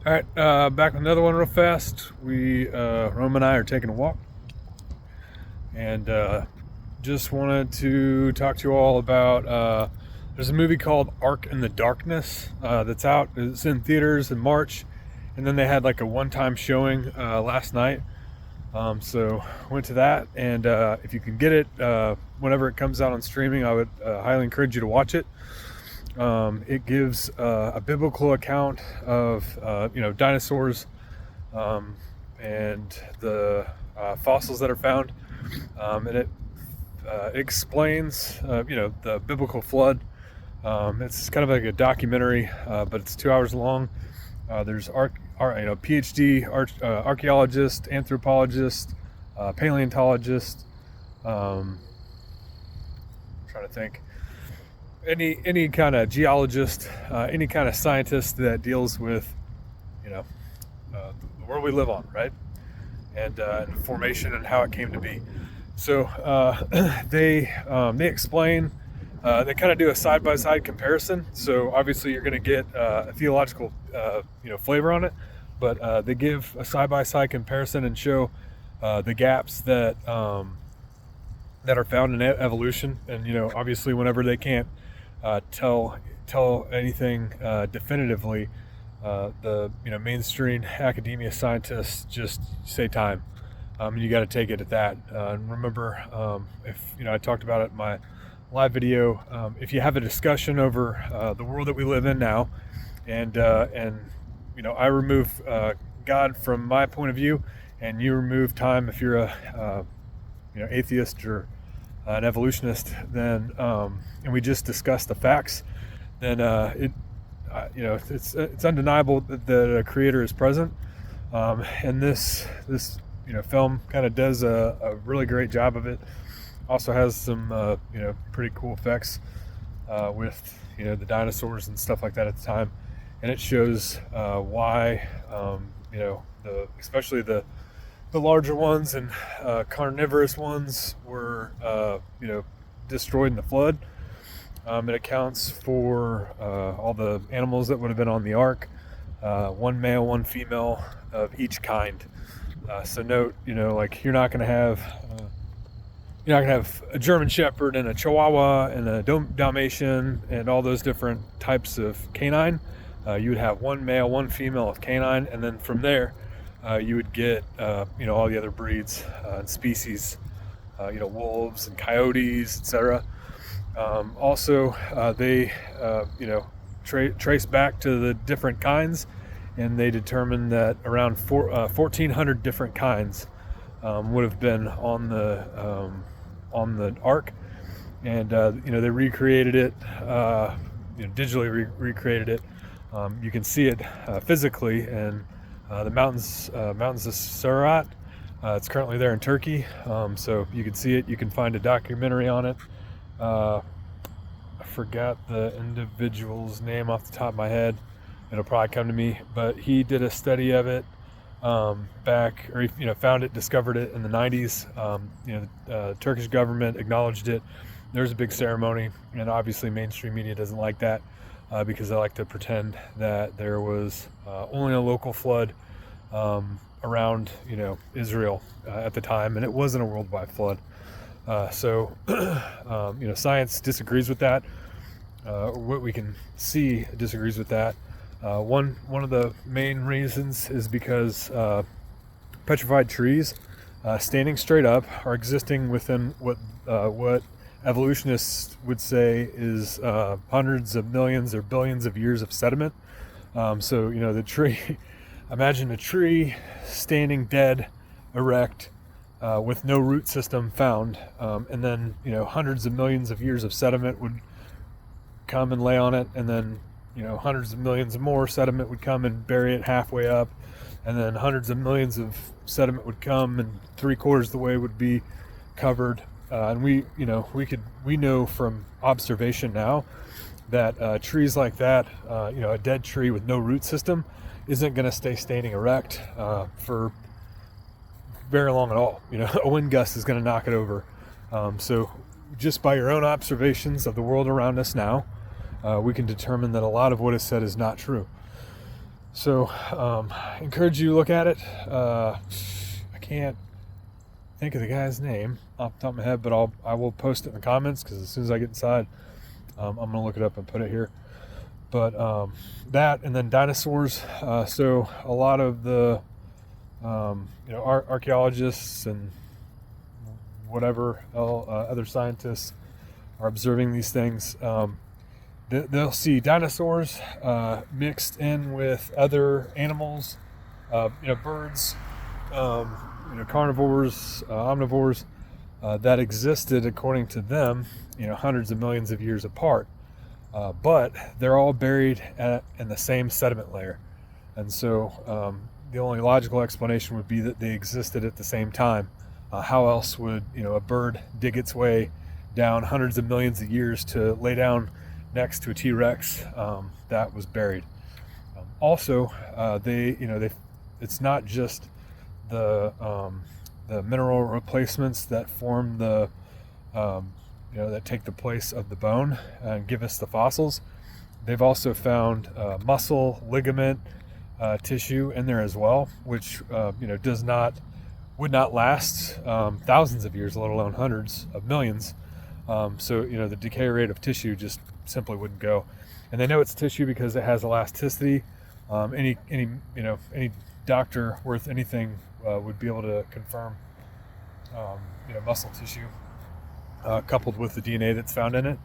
All right, back with another one real fast. Rome and I are taking a walk, and just wanted to talk to you all about. There's a movie called Ark in the Darkness that's out. It's in theaters in March, and then they had like a one-time showing last night. So went to that, and if you can get it whenever it comes out on streaming, I would highly encourage you to watch it. It gives a biblical account of dinosaurs and the fossils that are found, and it explains the biblical flood. It's kind of like a documentary, but it's 2 hours long. There's PhD archaeologist, anthropologist, paleontologist. Trying to think. Any kind of geologist, any kind of scientist that deals with, the world we live on, right? And formation and how it came to be. So they explain. They kind of do a side-by-side comparison. So obviously you're going to get a theological, flavor on it, but they give a side-by-side comparison and show the gaps that are found in evolution. And obviously whenever they can't tell anything definitively, the mainstream academia scientists just say time. And you got to take it at that. And remember, if I talked about it in my live video, if you have a discussion over the world that we live in now, and I remove God from my point of view, and you remove time if you're a atheist or an evolutionist, then and we just discuss the facts, then it's undeniable that a creator is present, and this film kind of does a really great job of it. Also has some pretty cool effects with the dinosaurs and stuff like that at the time, and it shows why especially the larger ones and carnivorous ones were destroyed in the flood. It accounts for all the animals that would have been on the ark, one male, one female of each kind. So note, you're not going to have a German Shepherd and a Chihuahua and a Dalmatian and all those different types of canine. You would have one male, one female of canine, and then from there, you would get all the other breeds and species, wolves and coyotes, etc. Also, they trace back to the different kinds, and they determined that around 1,400 different kinds would have been on the ark, and they recreated it, digitally recreated it. You can see it physically in the mountains of Surat. It's currently there in Turkey, so you can see it. You can find a documentary on it. I forgot the individual's name off the top of my head. It'll probably come to me, but he did a study of it found it, discovered it in the 90s. The Turkish government acknowledged it. There's a big ceremony, and obviously mainstream media doesn't like that because they like to pretend that there was only a local flood around Israel at the time, and it wasn't a worldwide flood. So science disagrees with that. What we can see disagrees with that. One of the main reasons is because petrified trees standing straight up are existing within what evolutionists would say is hundreds of millions or billions of years of sediment. So the tree, imagine a tree standing dead, erect, with no root system found, and then hundreds of millions of years of sediment would come and lay on it, and then hundreds of millions of more sediment would come and bury it halfway up, and then hundreds of millions of sediment would come and 3/4 of the way would be covered. And we know from observation now that trees like that, a dead tree with no root system, isn't going to stay standing erect for very long at all. A wind gust is going to knock it over. So just by your own observations of the world around us now, we can determine that a lot of what is said is not true. So encourage you to look at it. I can't think of the guy's name off the top of my head, but I will post it in the comments, because as soon as I get inside, I'm gonna look it up and put it here. But that, and then dinosaurs. So a lot of the archaeologists and whatever other scientists are observing these things. They'll see dinosaurs mixed in with other animals, birds, carnivores, omnivores, that existed, according to them, hundreds of millions of years apart. But they're all buried in the same sediment layer. And so the only logical explanation would be that they existed at the same time. How else would a bird dig its way down hundreds of millions of years to lay down next to a T-Rex that was buried? Also, it's not just the mineral replacements that form that take the place of the bone and give us the fossils. They've also found muscle, ligament, tissue in there as well, which would not last thousands of years, let alone hundreds of millions. So the decay rate of tissue just simply wouldn't go. And they know it's tissue because it has elasticity. Any doctor worth anything would be able to confirm muscle tissue coupled with the DNA that's found in it.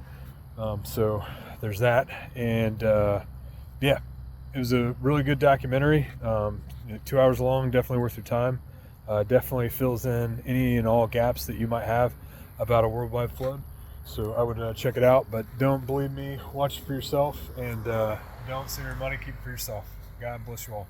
So there's that. And it was a really good documentary. 2 hours long, definitely worth your time. Definitely fills in any and all gaps that you might have about a worldwide flood. So I would check it out, but don't believe me, watch it for yourself, and don't send your money, keep it for yourself. God bless you all.